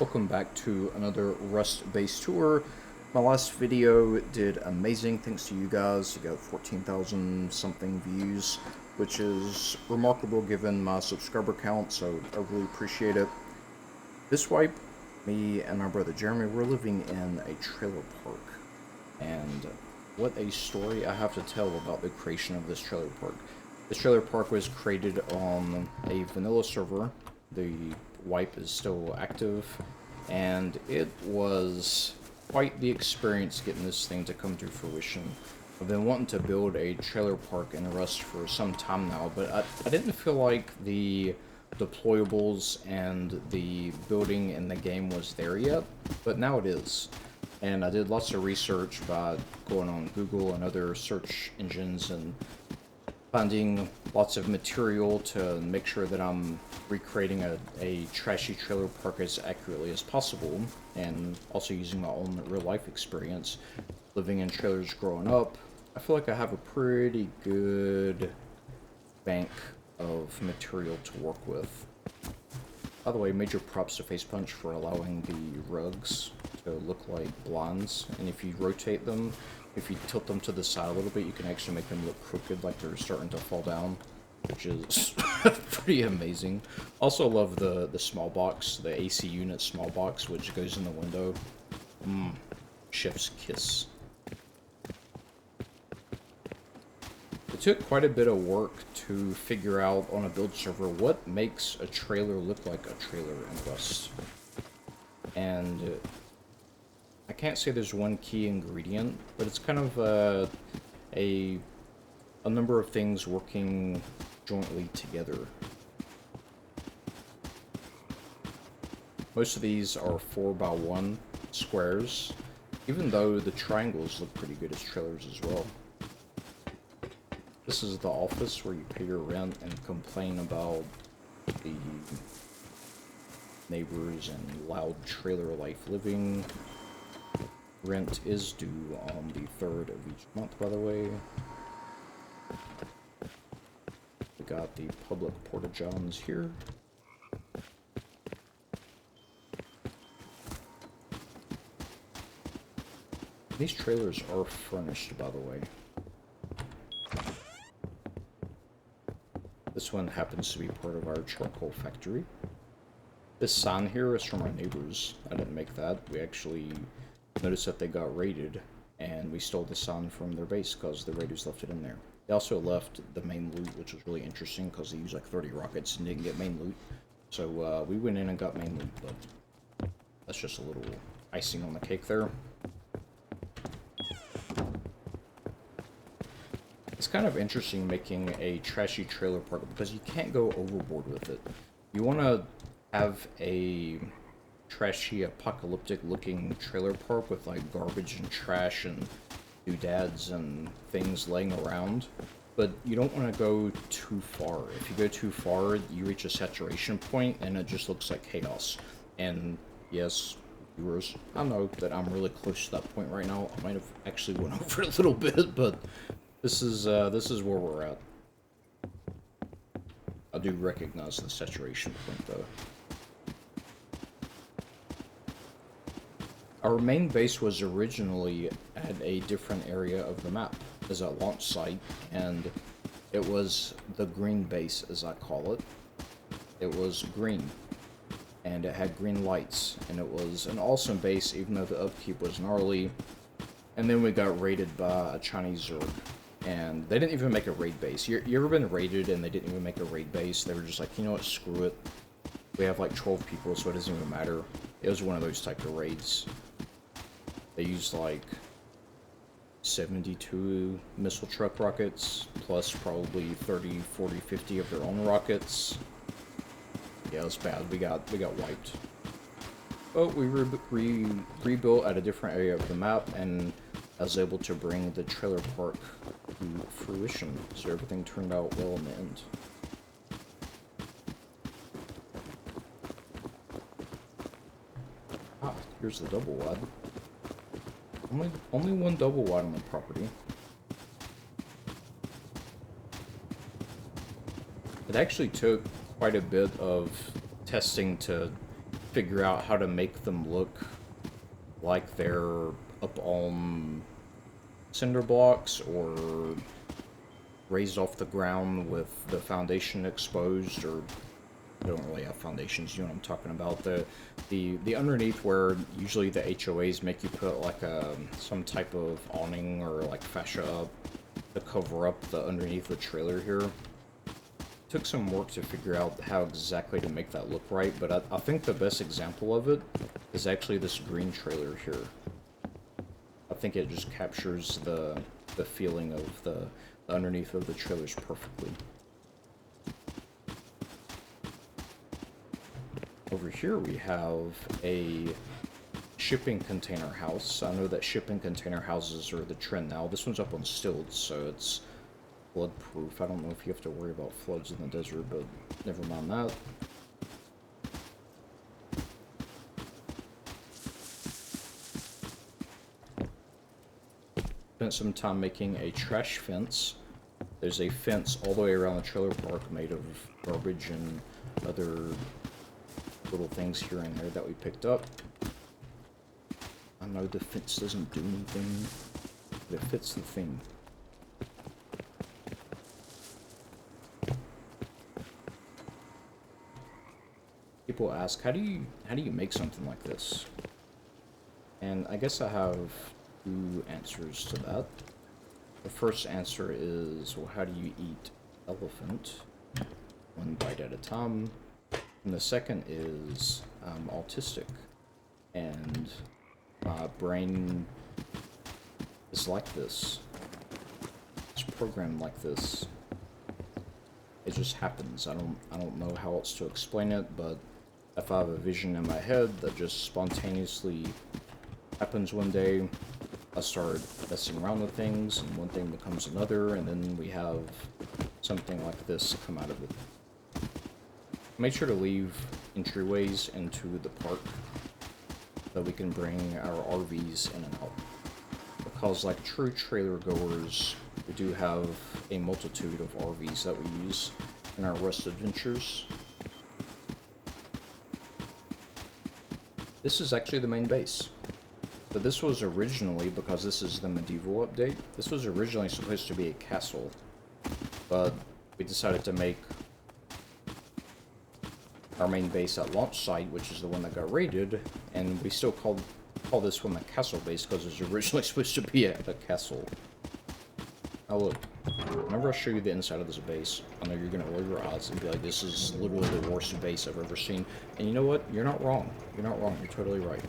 Welcome back to another Rust-based tour. My last video did amazing thanks to you guys. You got 14,000 something views, which is remarkable given my subscriber count, so I really appreciate it. This wipe, me and my brother Jeremy, we're living in a trailer park. And what a story I have to tell about the creation of this trailer park. This trailer park was created on a vanilla server. The wipe is still active, and it was quite the experience getting this thing to come to fruition. I've been wanting to build a trailer park in Rust for some time now, but I didn't feel like the deployables and the building in the game was there yet, but now it is. And I did lots of research by going on Google and other search engines and finding lots of material to make sure that I'm recreating a trashy trailer park as accurately as possible, and also using my own real-life experience living in trailers growing up. I feel like I have a pretty good bank of material to work with. By the way, major props to Face Punch for allowing the rugs to look like blinds, and if you rotate them, if you tilt them to the side a little bit, you can actually make them look crooked, like they're starting to fall down, which is pretty amazing. Also love the small box, the AC unit small box, which goes in the window. Chef's kiss. It took quite a bit of work to figure out on a build server what makes a trailer look like a trailer in Rust. And I can't say there's one key ingredient, but it's kind of a number of things working jointly together. Most of these are 4x1 squares, even though the triangles look pretty good as trailers as well. This is the office where you pay your rent and complain about the neighbors and loud trailer life living. Rent is due on the 3rd of each month, by the way. We got the public porta-johns here. These trailers are furnished, by the way. This one happens to be part of our charcoal factory. This sign here is from our neighbors. I didn't make that. We actually noticed that they got raided, and we stole the sign from their base because the raiders left it in there. They also left the main loot, which was really interesting because they used like 30 rockets and didn't get main loot. So we went in and got main loot, but that's just a little icing on the cake there. It's kind of interesting making a trashy trailer park because you can't go overboard with it. You want to have a trashy, apocalyptic looking trailer park with like garbage and trash and doodads and things laying around, but you don't want to go too far. If you go too far, you reach a saturation point and it just looks like chaos. And yes, viewers, I know that I'm really close to that point right now. I might have actually went over it a little bit, but this is where we're at. I do recognize the saturation point though. Our main base was originally at a different area of the map as a launch site, and it was the green base, as I call it. It was green, and it had green lights, and it was an awesome base, even though the upkeep was gnarly. And then we got raided by a Chinese Zerg, and they didn't even make a raid base. You ever been raided and they didn't even make a raid base? They were just like, you know what, screw it. We have like 12 people, so it doesn't even matter. It was one of those type of raids. They used like 72 missile truck rockets, plus probably 30, 40, 50 of their own rockets. Yeah, it was bad. We got wiped. But we rebuilt at a different area of the map, and I was able to bring the trailer park to fruition, so everything turned out well in the end. Ah, here's the double wide. Only one double wide on the property. It actually took quite a bit of testing to figure out how to make them look like they're up on cinder blocks or raised off the ground with the foundation exposed, or they don't really have foundations, you know what I'm talking about. The underneath where usually the HOAs make you put like some type of awning or like fascia up to cover up the underneath the trailer here. Took some work to figure out how exactly to make that look right, but I think the best example of it is actually this green trailer here. I think it just captures the feeling of the underneath of the trailers perfectly. Over here we have a shipping container house. I know that shipping container houses are the trend now. This one's up on stilts, so it's flood proof. I don't know if you have to worry about floods in the desert, but never mind that. Spent some time making a trash fence. There's a fence all the way around the trailer park made of garbage and other little things here and there that we picked up. I know the fence doesn't do anything, but it fits the theme. People ask, how do you make something like this? And I guess I have two answers to that. The first answer is, well, how do you eat elephant? One bite at a time. And the second is, I'm autistic. And my brain is like this. It's programmed like this. It just happens. I don't know how else to explain it, but if I have a vision in my head that just spontaneously happens one day, I start messing around with things, and one thing becomes another, and then we have something like this come out of it. Make sure to leave entryways into the park so we can bring our RVs in and out. Because like true trailer goers, we do have a multitude of RVs that we use in our Rust adventures. This is actually the main base. But this was originally, because this is the medieval update, this was originally supposed to be a castle. But we decided to make our main base at launch site, which is the one that got raided, and we still call this one the castle base because it was originally supposed to be a castle. Now look, whenever I show you the inside of this base, I know you're going to roll your eyes and be like, this is literally the worst base I've ever seen. And you know what? You're not wrong. You're not wrong. You're totally right.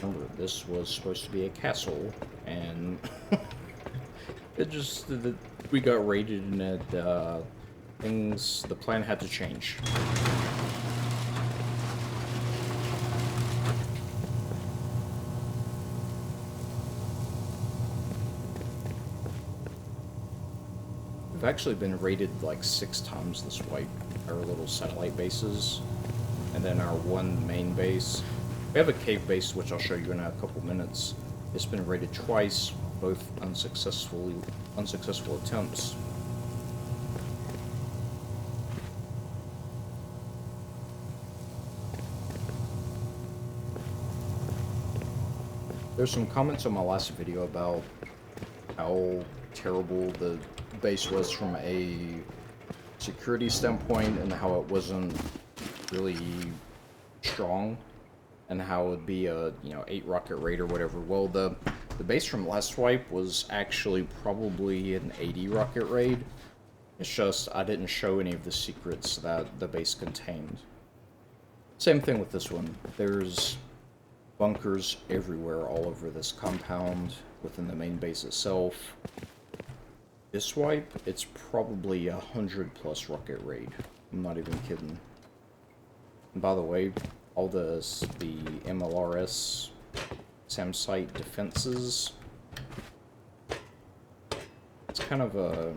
Remember, this was supposed to be a castle, and we got raided, and the plan had to change. We've actually been raided like 6 times this wipe, our little satellite bases, and then our one main base. We have a cave base, which I'll show you in a couple minutes. It's been raided twice, both unsuccessful attempts. There's some comments on my last video about how terrible the base was from a security standpoint and how it wasn't really strong and how it would be a 8 rocket raid or whatever. Well, the base from last wipe was actually probably an 80 rocket raid. It's just I didn't show any of the secrets that the base contained. Same thing with this one. There's bunkers everywhere all over this compound within the main base itself. This wipe, it's probably 100+ rocket raid. I'm not even kidding. And by the way, all the MLRS SAM site defenses, it's kind of a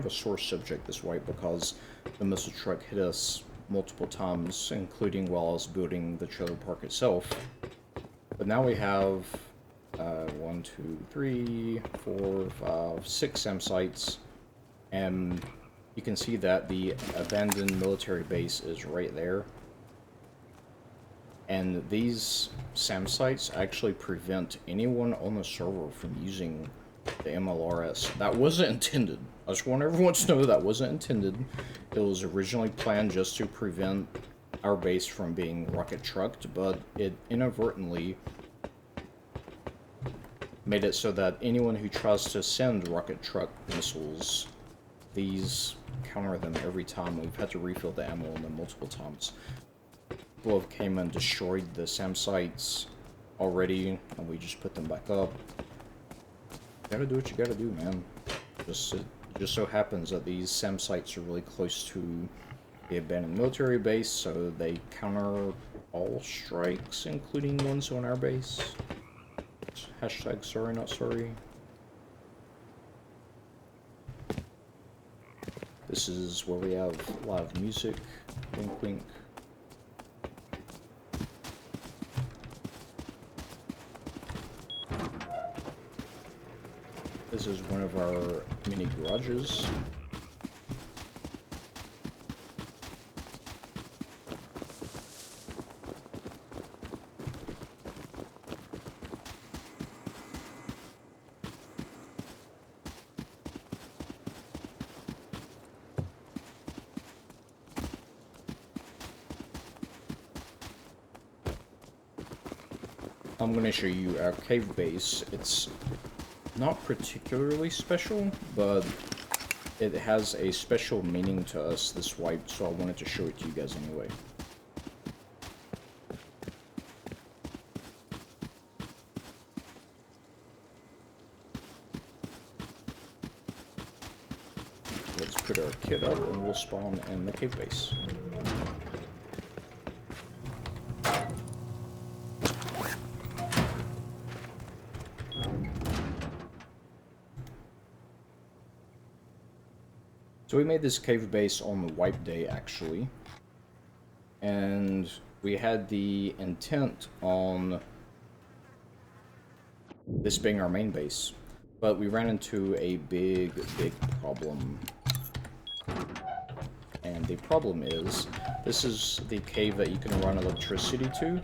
sore subject this wipe because the missile truck hit us multiple times, including while I was building the trailer park itself. But now we have 1, 2, 3, 4, 5, 6 SAM sites, and you can see that the abandoned military base is right there. And these SAM sites actually prevent anyone on the server from using the MLRS. That wasn't intended. I just want everyone to know that wasn't intended. It was originally planned just to prevent our base from being rocket trucked, but it inadvertently made it so that anyone who tries to send rocket truck missiles, these counter them every time. We've had to refill the ammo on them multiple times. People have came and destroyed the SAM sites already, and we just put them back up. You gotta do what you gotta do, man. It just so happens that these SAM sites are really close to the abandoned military base, so they counter all strikes, including ones on our base. Hashtag sorry, not sorry. This is where we have live music. Wink, wink. This is one of our mini garages. I'm going to show you our cave base. It's not particularly special, but it has a special meaning to us, this wipe, so I wanted to show it to you guys anyway. Let's put our kit up and we'll spawn in the cave base. So we made this cave base on the wipe day, actually, and we had the intent on this being our main base, but we ran into a big problem. And the problem is, this is the cave that you can run electricity to,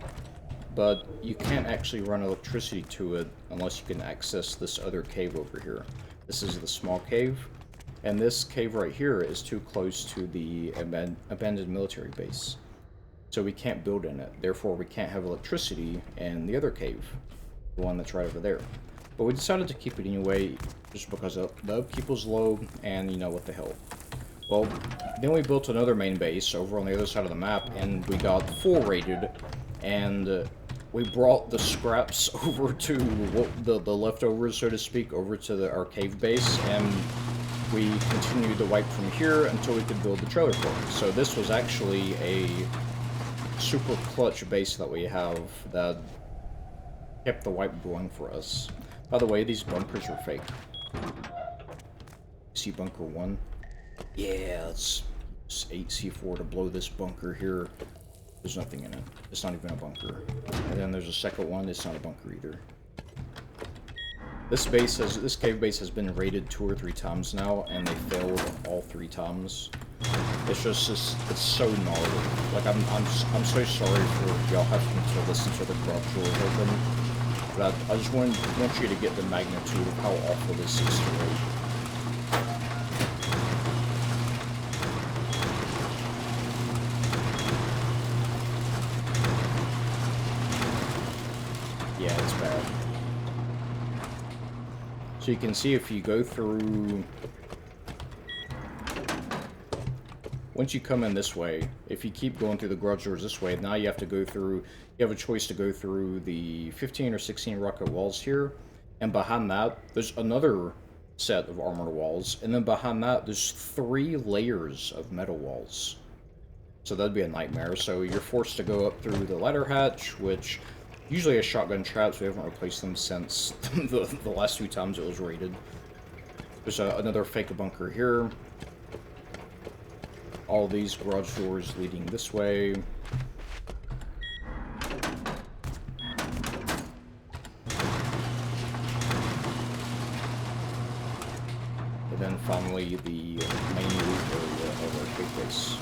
but you can't actually run electricity to it unless you can access this other cave over here. This is the small cave. And this cave right here is too close to the abandoned military base. So we can't build in it. Therefore, we can't have electricity in the other cave. The one that's right over there. But we decided to keep it anyway, just because the upkeep was low, and you know what the hell. Well, then we built another main base over on the other side of the map, and we got full raided, and we brought the scraps over to the leftovers, so to speak, over to our cave base, and we continued the wipe from here until we could build the trailer park. So this was actually a super clutch base that we have that kept the wipe going for us. By the way, these bunkers are fake. See bunker 1? Yeah, it's 8C4 to blow this bunker here. There's nothing in it. It's not even a bunker. And then there's a second one. It's not a bunker either. This cave base has been raided 2 or 3 times now, and they failed all 3 times. It's just it's so gnarly. Like I'm so sorry for y'all having to listen to the garage doors open, but I just want you to get the magnitude of how awful this is to raid. Yeah, it's bad. So you can see if you go through, once you come in this way, if you keep going through the garage doors this way, now you have to go through, you have a choice to go through the 15 or 16 rocket walls here, and behind that, there's another set of armored walls, and then behind that, there's 3 layers of metal walls. So that'd be a nightmare. So you're forced to go up through the ladder hatch, which usually has shotgun traps. We haven't replaced them since the last 2 times it was raided. There's another fake bunker here. All these garage doors leading this way. And then finally the main loot area of our big base.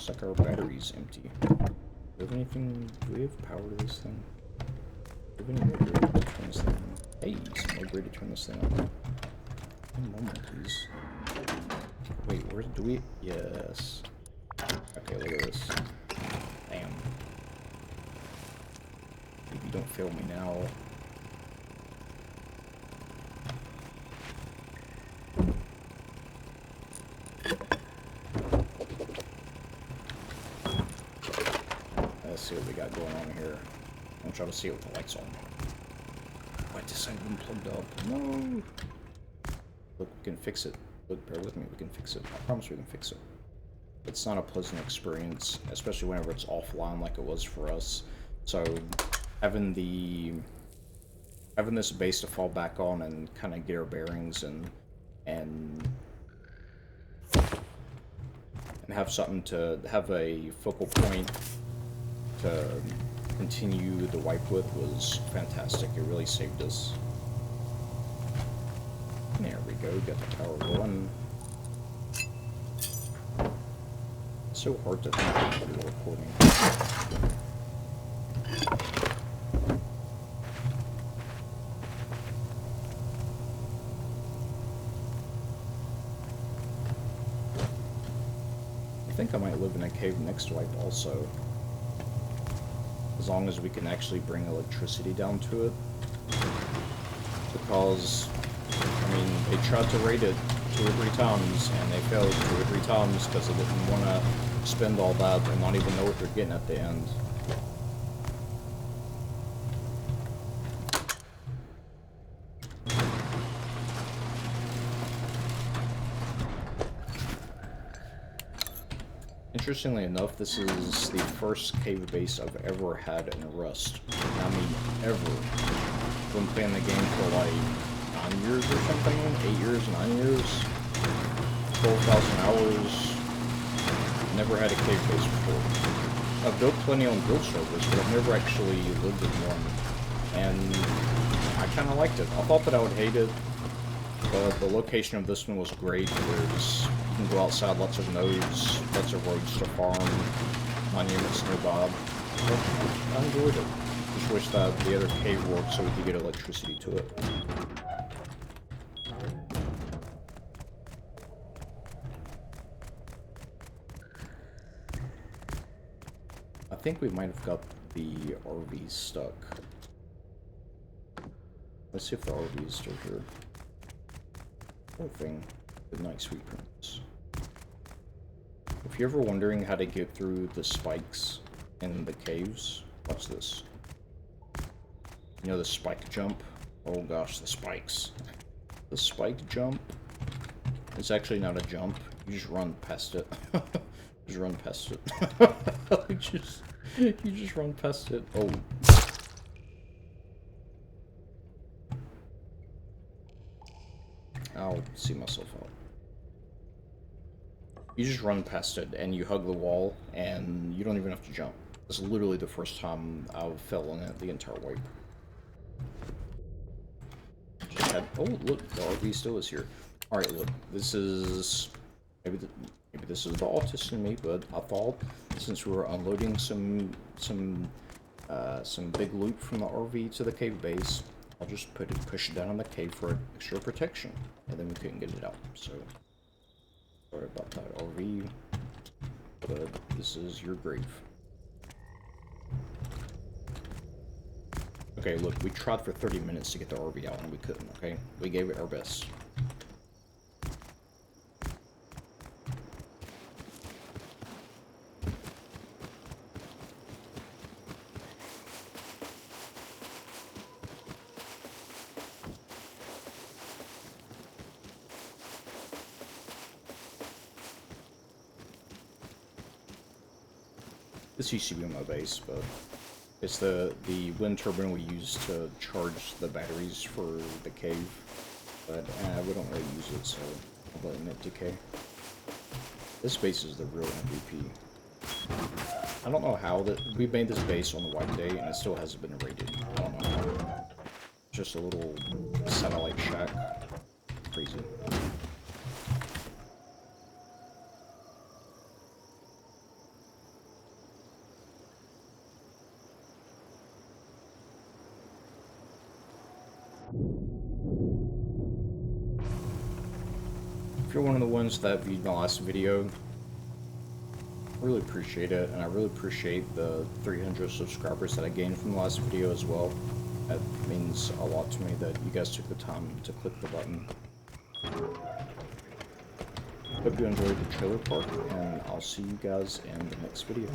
Looks like our battery's empty. Do we have anything? Do we have power to this thing? Do we have any way to turn this thing on? Hey, some way to turn this thing on. One moment, please. Wait, where do we? Yes. Okay, look at this. Damn. If you don't fail me now. Let's see what we got going on here. I'm trying to see what the lights on. Why this ain't been plugged up? No. Look, we can fix it. Look, bear with me. We can fix it. I promise we can fix it. It's not a pleasant experience, especially whenever it's offline like it was for us. So having this base to fall back on and kind of get our bearings and have something to have a focal point to continue the wipe with was fantastic. It really saved us. There we go, got the power going. It's so hard to think of the recording. I think I might live in a cave next wipe also. As long as we can actually bring electricity down to it. Because, I mean, they tried to raid it 2 or 3 times, and they failed 2 or 3 times because they didn't want to spend all that and not even know what they're getting at the end. Interestingly enough, this is the first cave base I've ever had in Rust. And I mean, ever. I've been playing the game for like 9 years or something? 8 years, 9 years? 12,000 hours. Never had a cave base before. I've built plenty on build servers, but I've never actually lived in one. And I kind of liked it. I thought that I would hate it, but the location of this one was great. There's, you can go outside, lots of nodes, lots of roads to farm, monuments nearby. But I enjoyed it. Just wish that the other cave worked so we could get electricity to it. I think we might have got the RV stuck. Let's see if the RV is still here. Whole thing. Good night, sweet prince. If you're ever wondering how to get through the spikes in the caves, watch this. You know the spike jump? Oh gosh, the spikes. The spike jump is actually not a jump. You just run past it. Just run past it. You just run past it. Oh. I'll see myself out. You just run past it and you hug the wall and you don't even have to jump. This is literally the first time I fell in it the entire wipe. Just had, oh look, the RV still is here. Alright, look, this is maybe this is the autist in me, but I thought since we were unloading some big loot from the RV to the cave base, I'll just push it down in the cave for extra protection, and then we couldn't get it out. So sorry about that, RV, but this is your grave. Okay, look, we tried for 30 minutes to get the RV out, and we couldn't. Okay, we gave it our best. This used to be my base, but it's the wind turbine we use to charge the batteries for the cave, but we don't really use it, so I'll let it decay. This base is the real MVP. I don't know how that we made this base on the white day and it still hasn't been raided. I don't know how. Just a little satellite shack. Crazy. you're one of the ones that viewed my last video, really appreciate it, and I really appreciate the 300 subscribers that I gained from the last video as well. That means a lot to me that you guys took the time to click the button. Hope you enjoyed the trailer park, and I'll see you guys in the next video.